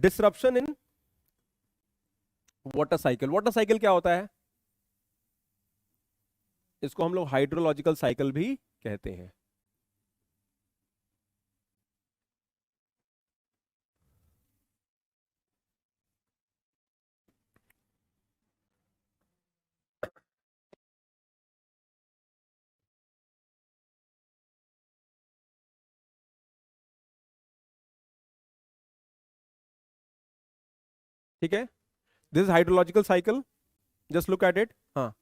Disruption in water cycle. Water cycle क्या होता है? इसको हम लोग हाइड्रोलॉजिकल साइकिल भी कहते हैं। ठीक है, this is hydrological cycle, just look at it. हाँ,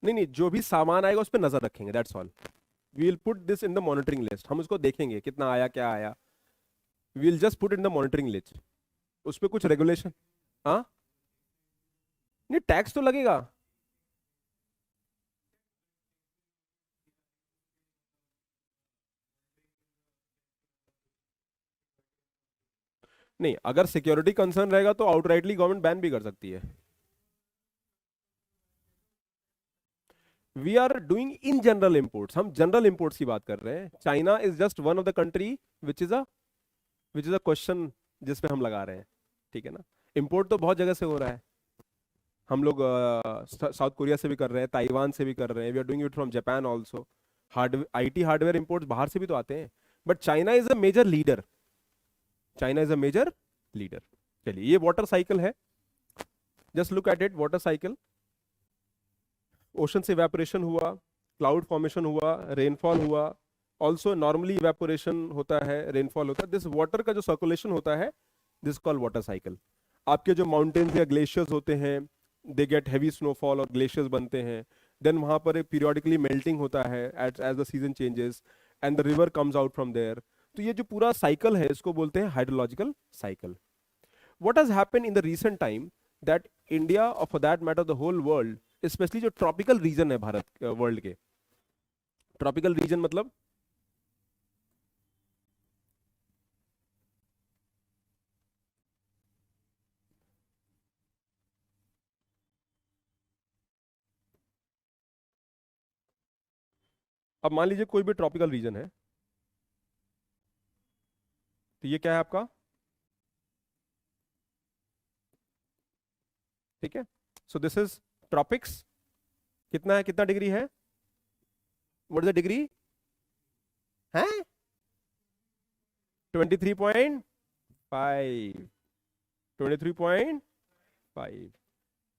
नहीं नहीं, जो भी सामान आएगा उस पर नजर रखेंगे, that's all. We will put this in the monitoring list, हम उसको देखेंगे कितना आया क्या आया। We will just put in the monitoring list. उस पर कुछ रेगुलेशन। हाँ, नहीं टैक्स तो लगेगा। नहीं, अगर सिक्योरिटी कंसर्न रहेगा तो आउटराइटली गवर्नमेंट बैन भी कर सकती है। We are doing in general imports, हम जनरल इंपोर्ट्स की बात कर रहे हैं। China is just one of the country which is a question जिसपे हम लगा रहे हैं। ठीक है ना, इंपोर्ट तो बहुत जगह से हो रहा है। हम लोग साउथ कोरिया से भी कर रहे हैं, ताइवान से भी कर रहे हैं, we are doing it from Japan also. IT hardware imports बाहर से भी तो आते हैं। But China is a major leader, China is a major leader. चलिए, ये वाटर साइकिल है, just look at it. Water cycle, ocean से इवेपोरेशन हुआ, क्लाउड फॉर्मेशन हुआ, रेनफॉल हुआ। ऑल्सो नॉर्मली इवेपोरेशन होता है, रेनफॉल होता है। दिस वाटर का जो सर्कुलेशन होता है, दिस कॉल वाटर साइकिल। आपके जो माउंटेन्स या ग्लेशियर्स होते हैं, दे गेट हैवी स्नोफॉल और ग्लेशियर्स बनते हैं। देन वहां पर एक पीरियोडिकली मेल्टिंग होता है as as the season changes, and the river comes out from there. तो ये जो पूरा साइकिल है, इसको बोलते हैं hydrological cycle. what has happened in the recent time that India, or for that matter the whole world, specially जो tropical region है भारत वर्ल्ड के, ट्रॉपिकल रीजन मतलब अब मान लीजिए कोई भी ट्रॉपिकल रीजन है, तो ये क्या है आपका? ठीक है, सो दिस इज ट्रॉपिक्स। कितना है, कितना डिग्री है? What is the degree? है 23.5, 23.5।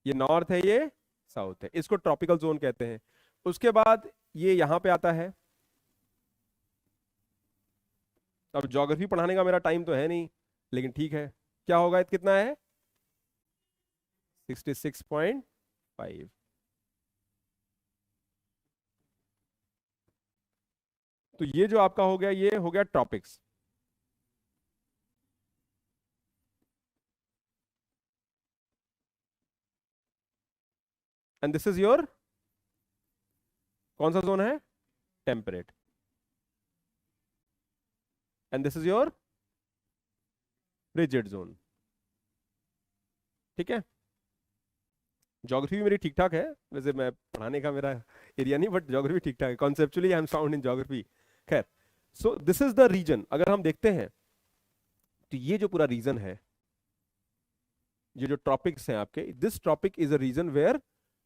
ये नॉर्थ है, ये साउथ है, इसको ट्रॉपिकल जोन कहते हैं। उसके बाद ये यहां पे आता है। अब ज्योग्राफी पढ़ाने का मेरा टाइम तो है नहीं, लेकिन ठीक है। क्या होगा, कितना है? 66.5। तो ये जो आपका हो गया, ये हो गया tropics. And this is your कौन सा जोन है? Temperate. And this is your frigid zone. ठीक है, ज्योग्राफी मेरी ठीक ठाक है, वैसे मैं पढ़ाने का मेरा एरिया नहीं, बट ज्योग्राफी ठीक ठाक है, conceptually I am sound in geography. खैर, so this is the reason. अगर हम देखते हैं तो ये जो पूरा रीजन है, ये जो ट्रॉपिक्स हैं आपके, this tropic is a region where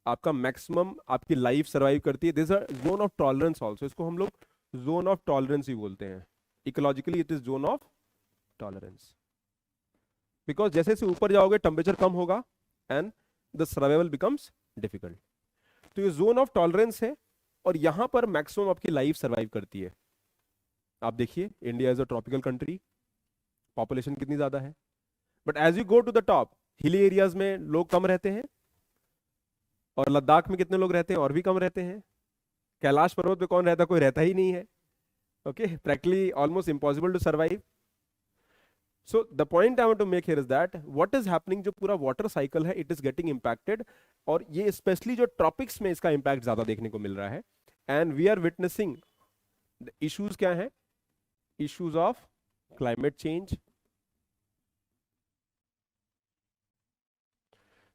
आपका मैक्सिमम आपकी लाइफ सर्वाइव करती है। This a zone of tolerance also, इसको हम लोग जोन ऑफ टॉलरेंस ही बोलते हैं। Ecologically it is zone of tolerance, because जैसे जैसे ऊपर जाओगे टेम्परेचर कम होगा and the survival becomes difficult. तो ये जोन ऑफ टॉलरेंस है, और यहां पर मैक्सिमम आपकी लाइफ सर्वाइव करती है। आप देखिए, India is a tropical country, population कितनी ज्यादा है, but as you go to the top, hilly areas में लोग कम रहते हैं, और लद्दाख में कितने लोग रहते हैं? और भी कम रहते हैं। कैलाश पर्वत पे कौन रहता है? कोई रहता ही नहीं है। Okay, practically almost impossible to survive. So the point I want to make here is that what is happening, जो पूरा वाटर साइकिल है, इट इज गेटिंग इंपैक्टेड। और ये स्पेशली जो ट्रॉपिक्स में इसका इंपैक्ट ज्यादा देखने को मिल रहा है। And we are witnessing the issues. क्या है? Issues of climate change.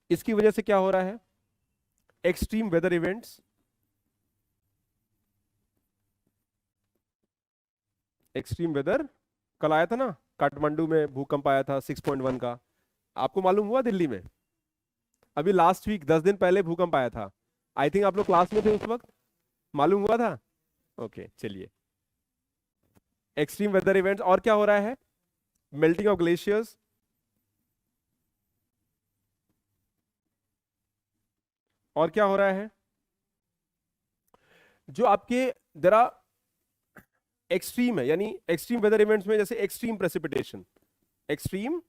इसकी वजह से क्या हो रहा है? Extreme weather events, extreme weather कल आया था ना, काठमांडू में भूकंप आया था 6.1 का, आपको मालूम हुआ दिल्ली में? अभी लास्ट वीक 10 दिन पहले भूकंप आया था। आई थिंक आप लोग क्लास में थे उस वक्त, मालूम हुआ था? ओके चलिए। एक्सट्रीम वेदर इवेंट्स और क्या हो रहा है? मेल्टिंग ऑफ ग्लेशियर्स, और क्या हो रहा है? जो आपके जरा एक्सट्रीम है, यानी एक्सट्रीम वेदर इवेंट्स में जैसे extreme precipitation, extreme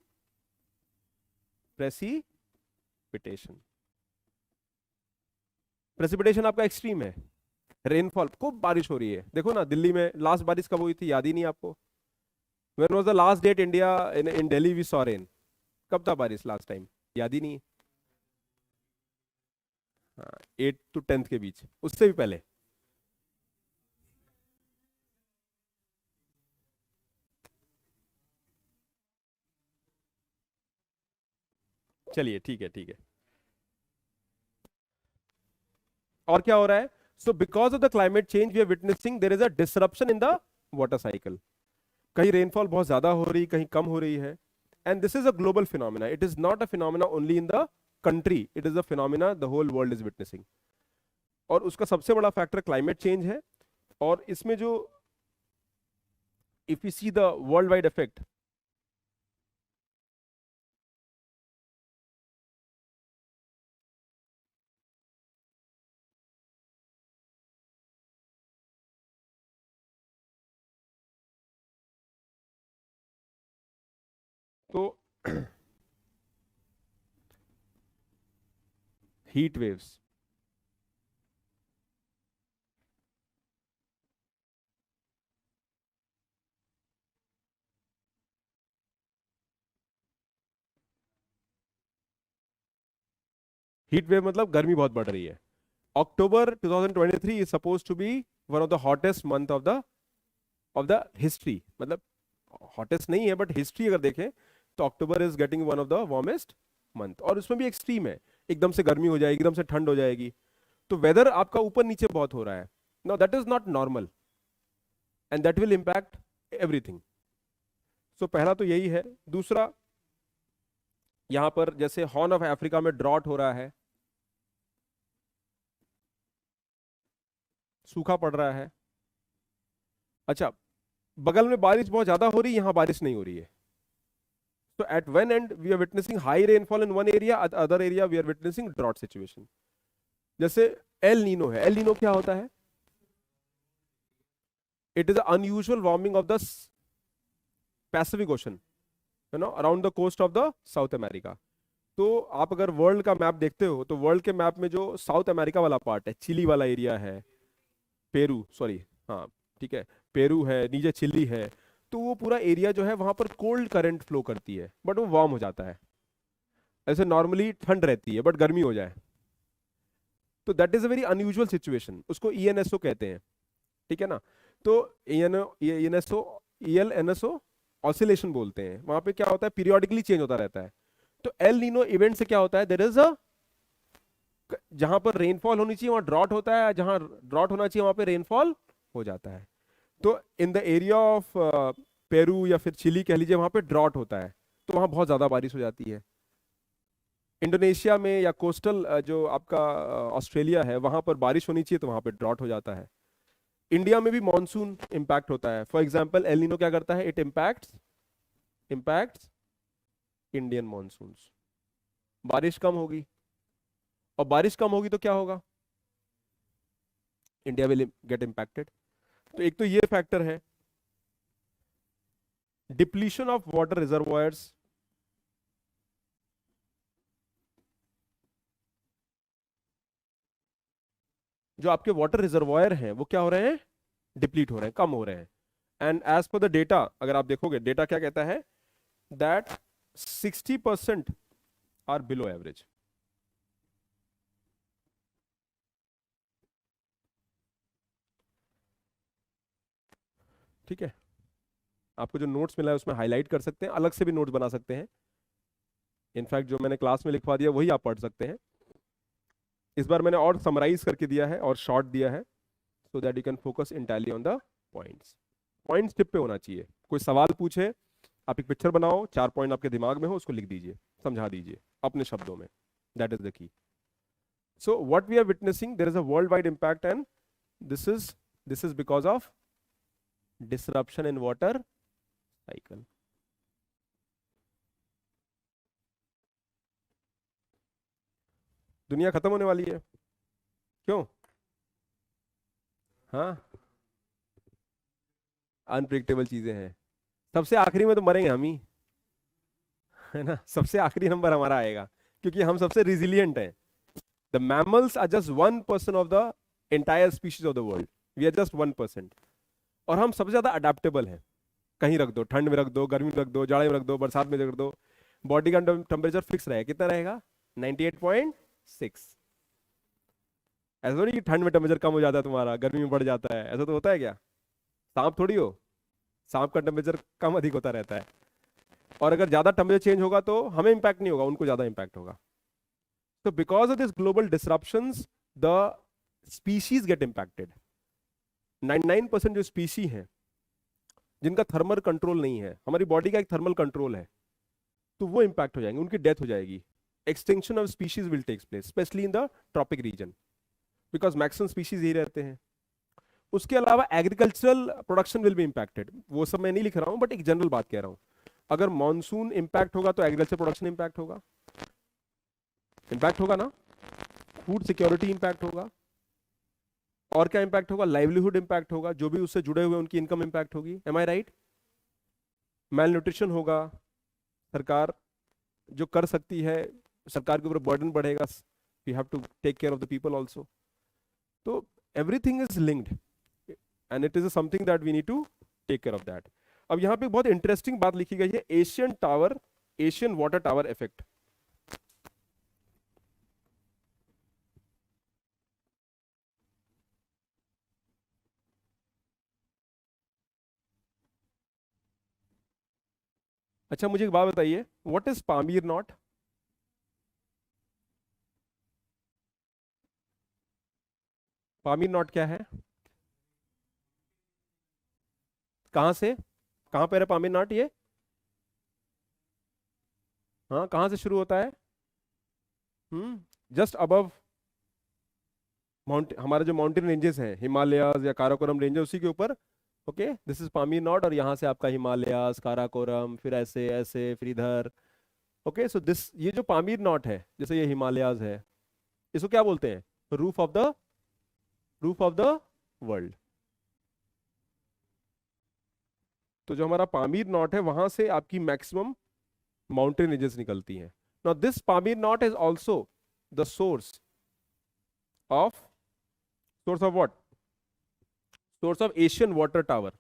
precipitation, precipitation आपका एक्सट्रीम है। रेनफॉल, खूब बारिश हो रही है, देखो ना दिल्ली में लास्ट बारिश कब हुई थी, याद ही नहीं आपको? When was the last date India in Delhi we saw rain? कब था बारिश लास्ट टाइम, याद ही नहीं? हाँ, 8 to 10 के बीच, उससे भी पहले। चलिए ठीक है ठीक है। और क्या हो रहा है? So because of the climate change we are witnessing there is a disruption in the water cycle. कहीं रेनफॉल बहुत ज्यादा हो रही, कहीं कम हो रही है, and this is a global phenomena, it is not a phenomena only in the country, it is a phenomena the whole world is witnessing. और उसका सबसे बड़ा फैक्टर क्लाइमेट चेंज है। और इसमें जो if you see the world wide effect, तो heat waves, heat wave मतलब गर्मी बहुत बढ़ रही है। अक्टूबर 2023 is supposed to be one of the hottest month of the history, मतलब हॉटेस्ट नहीं है बट हिस्ट्री अगर देखें तो October is getting one of the warmest month. और उसमें भी एक्सट्रीम है, एकदम से गर्मी हो जाएगी, एकदम से ठंड हो जाएगी, तो वेदर आपका ऊपर नीचे बहुत हो रहा है। No that is not normal and that will impact everything. So पहला तो यही है। दूसरा, यहां पर जैसे हॉर्न ऑफ अफ्रीका में ड्रॉट हो रहा है, सूखा पड़ रहा है। अच्छा, बगल में बारिश बहुत ज्यादा हो रही है, यहां बारिश नहीं हो रही है। So at one end we are witnessing high rainfall in one area, at other area we are witnessing drought situation. जैसे एल नीनो है, एल नीनो क्या होता है? It is an unusual warming of the Pacific Ocean, you know, around the coast of the South America. तो आप अगर world का map देखते हो तो वर्ल्ड के मैप में जो साउथ अमेरिका वाला पार्ट है, चिली वाला एरिया है, पेरू, सॉरी, हाँ ठीक है, पेरू है, नीचे चिली है, तो वो पूरा एरिया जो है वहां पर कोल्ड करंट फ्लो करती है, बट वो वार्म हो जाता है। ऐसे नॉर्मली ठंड रहती है बट गर्मी हो जाए, तो that is a very unusual situation, उसको ईएनएसओ कहते हैं, ठीक है ना? तो ईएनएसओ, ईएलएनएसओ ऑसिलेशन बोलते हैं। वहां पे क्या होता है, पीरियोडिकली चेंज होता रहता है। तो एल नीनो इवेंट से क्या होता है, देयर इज अ, जहां पर रेनफॉल होनी चाहिए वहां ड्रॉट होता है, जहां ड्रॉट होना चाहिए वहां पे रेनफॉल हो जाता है। तो in the area of Peru या फिर चिली कह लीजिए, वहां पे ड्रॉट होता है, तो वहां बहुत ज्यादा बारिश हो जाती है। इंडोनेशिया में या कोस्टल जो आपका ऑस्ट्रेलिया है, वहां पर बारिश होनी चाहिए तो वहां पे ड्रॉट हो जाता है। इंडिया में भी मॉनसून इंपैक्ट होता है। फॉर एग्जांपल एल नीनो क्या करता है, इट इम्पैक्ट्स इंडियन मॉनसून्स। बारिश कम होगी, और बारिश कम होगी तो क्या होगा, इंडिया विल गेट इंपैक्टेड। तो एक तो ये फैक्टर है, डिप्लीशन ऑफ वाटर रिजर्वॉयर्स, जो आपके वाटर रिजर्वॉयर हैं वो क्या हो रहे हैं, डिप्लीट हो रहे हैं, कम हो रहे हैं। And as per the data, अगर आप देखोगे डेटा क्या कहता है, दैट 60% आर बिलो एवरेज। ठीक है, आपको जो नोट्स मिला है उसमें हाईलाइट कर सकते हैं, अलग से भी नोट्स बना सकते हैं। इनफैक्ट जो मैंने क्लास में लिखवा दिया वही आप पढ़ सकते हैं। इस बार मैंने और समराइज करके दिया है और शॉर्ट दिया है, so that you can focus entirely on the points. Points tip पे होना चाहिए। कोई सवाल पूछे, आप एक पिक्चर बनाओ, 4 पॉइंट आपके दिमाग में हो, उसको लिख दीजिए, समझा दीजिए अपने शब्दों में। That is the key. So what we are witnessing, there is a world wide impact and this is because of disruption in water cycle. दुनिया खत्म होने वाली है। क्यों? हाँ, अनप्रिडिक्टेबल चीजें हैं। सबसे आखिरी में तो मरेंगे हम ही, है ना। सबसे आखिरी नंबर हमारा आएगा, क्योंकि हम सबसे रिजिलियंट हैं। The mammals are just 1% of the entire species of the world. We are just 1%। और हम सबसे ज्यादा अडेप्टेबल हैं। कहीं रख दो, ठंड में रख दो, गर्मी में रख दो, जाड़े में रख दो, बरसात में रख दो, बॉडी का टेम्परेचर फिक्स रहेगा। कितना रहेगा? 98.6। ऐसा तो नहीं कि ठंड में टेम्परेचर कम हो जाता है तुम्हारा, गर्मी में बढ़ जाता है, ऐसा तो होता है क्या? सांप थोड़ी हो, सांप का टेम्परेचर कम अधिक होता रहता है। और अगर ज्यादा टेम्परेचर चेंज होगा तो हमें इंपैक्ट नहीं होगा, उनको ज्यादा इंपैक्ट होगा। तो because of this global disruptions the species get impacted. 99% जो स्पीशी हैं जिनका थर्मल कंट्रोल नहीं है, हमारी बॉडी का एक थर्मल कंट्रोल है, तो वो इंपैक्ट हो जाएंगे, उनकी डेथ हो जाएगी। Extinction of species will takes place, specially in the tropic region, because maximum species यही रहते हैं। उसके अलावा agricultural production will be impacted. वो सब मैं नहीं लिख रहा हूं, बट एक जनरल बात कह रहा हूं। अगर मॉनसून इंपैक्ट होगा तो एग्रीकल्चर प्रोडक्शन इंपैक्ट होगा, इंपैक्ट होगा ना। फूड सिक्योरिटी इंपैक्ट होगा। और क्या इंपैक्ट होगा? लाइवलीहुड इंपैक्ट होगा, जो भी उससे जुड़े हुए उनकी इनकम इंपैक्ट होगी। एम आई राइट? मेल न्यूट्रिशन होगा। सरकार जो कर सकती है, सरकार के ऊपर बर्डन बढ़ेगा। We have to take care of the people also. तो everything is linked and it is something that we need to take care of that. अब यहां पे बहुत इंटरेस्टिंग बात लिखी गई है, एशियन वाटर टावर इफेक्ट। अच्छा, मुझे एक बात बताइए, what is Pamir not? Pamir not क्या है? कहां से, कहां पर है पामीर नॉट ये? हाँ, कहां से शुरू होता है? जस्ट अबव माउंट, हमारे जो माउंटेन रेंजेस हैं, हिमालयाज या काराकोरम रेंजेस, उसी के ऊपर। Okay, this is Pamir not, और यहां से आपका हिमालयाज, काराकोरम, फिर ऐसे ऐसे, फिर इधर। ओके, सो दिस, ये जो पामीर नॉट है, जैसे ये हिमालयाज है, इसको क्या बोलते हैं? Roof of the world. तो जो हमारा पामीर नॉट है, वहां से आपकी मैक्सिमम माउंटेन रेंजेस निकलती हैं। Now this Pamir knot is also the of source of what? Source of Asian water tower.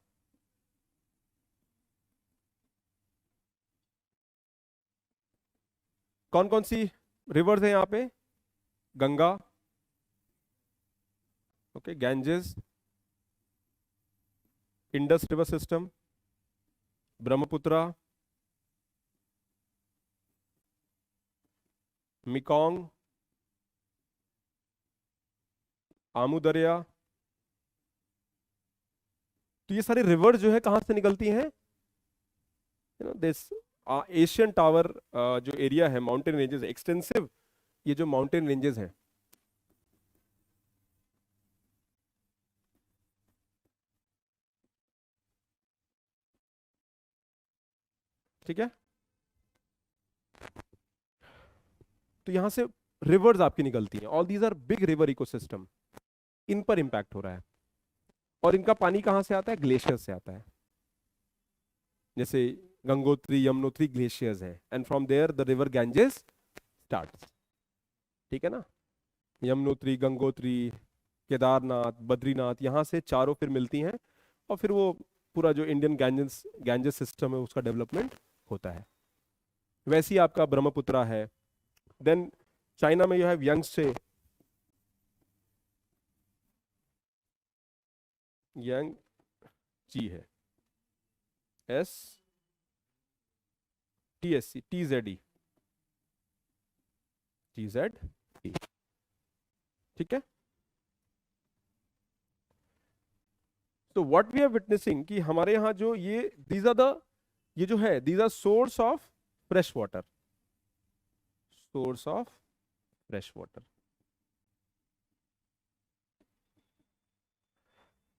कौन कौन सी रिवर्स है यहाँ पे? Ganga, okay, Ganges, Indus river system, Brahmaputra, Mekong, Amu Darya. तो ये सारी रिवर जो है कहां से निकलती हैं? दिस एशियन टावर जो एरिया है, माउंटेन रेंजेस एक्सटेंसिव, ये जो माउंटेन रेंजेस हैं, ठीक है, तो यहां से रिवर्स आपकी निकलती हैं। All these are big river ecosystem, इन पर इंपैक्ट हो रहा है। और इनका पानी कहां से आता है? ग्लेशियर से आता है। जैसे गंगोत्री, यमुनोत्री ग्लेशियर्स हैं, and from there the river Ganges starts. ठीक है ना। यमुनोत्री, गंगोत्री, केदारनाथ, बद्रीनाथ, यहां से चारों फिर मिलती हैं, और फिर वो पूरा जो इंडियन गैंजेस गैंजेस सिस्टम है उसका डेवलपमेंट होता है। वैसे ही आपका ब्रह्मपुत्रा है। देन चाइना में you have Yangtze, Yangzi है, S T S C T Z E, T Z E, ठीक है। तो व्हाट वी आर विटनेसिंग कि हमारे यहाँ जो ये दीज आर द, ये जो है these are source of fresh water, source of fresh water.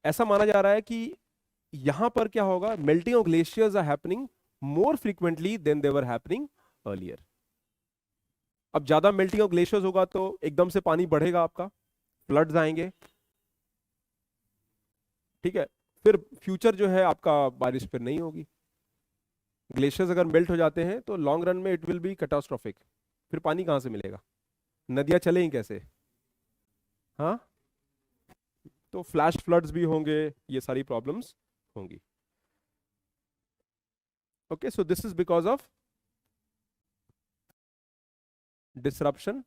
ऐसा माना जा रहा है कि यहां पर क्या होगा, melting of glaciers are happening more frequently than they were happening earlier. अब ज्यादा मेल्टिंग ऑफ ग्लेशियर्स होगा तो एकदम से पानी बढ़ेगा, आपका फ्लड्स आएंगे, ठीक है। फिर फ्यूचर जो है आपका बारिश फिर नहीं होगी। ग्लेशियर्स अगर मेल्ट हो जाते हैं तो लॉन्ग रन में इट विल बी कैटास्ट्रोफिक। फिर पानी कहां से मिलेगा, नदियां चलेंगी कैसे? हाँ, तो फ्लैश फ्लड्स भी होंगे, ये सारी प्रॉब्लम्स होंगी। Okay, so this is because of disruption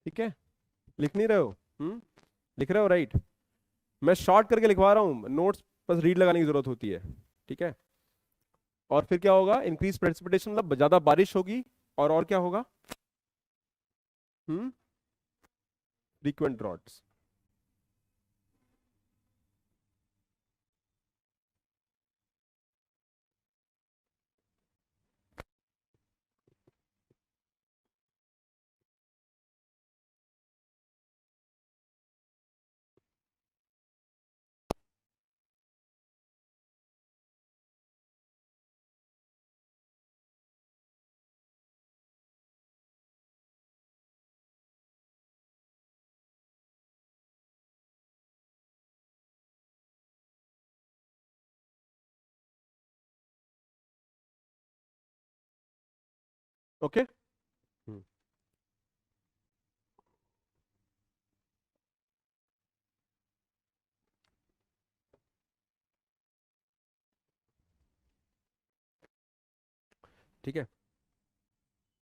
ठीक है, लिख नहीं रहे हो? लिख रहे हो, राइट। मैं शॉर्ट करके लिखवा रहा हूं, नोट्स बस रीड लगाने की जरूरत होती है, ठीक है। और फिर क्या होगा, इंक्रीज प्रेसिपिटेशन मतलब ज्यादा बारिश होगी, और क्या होगा, फ्रीक्वेंट ड्रॉट्स। ओके, ठीक है।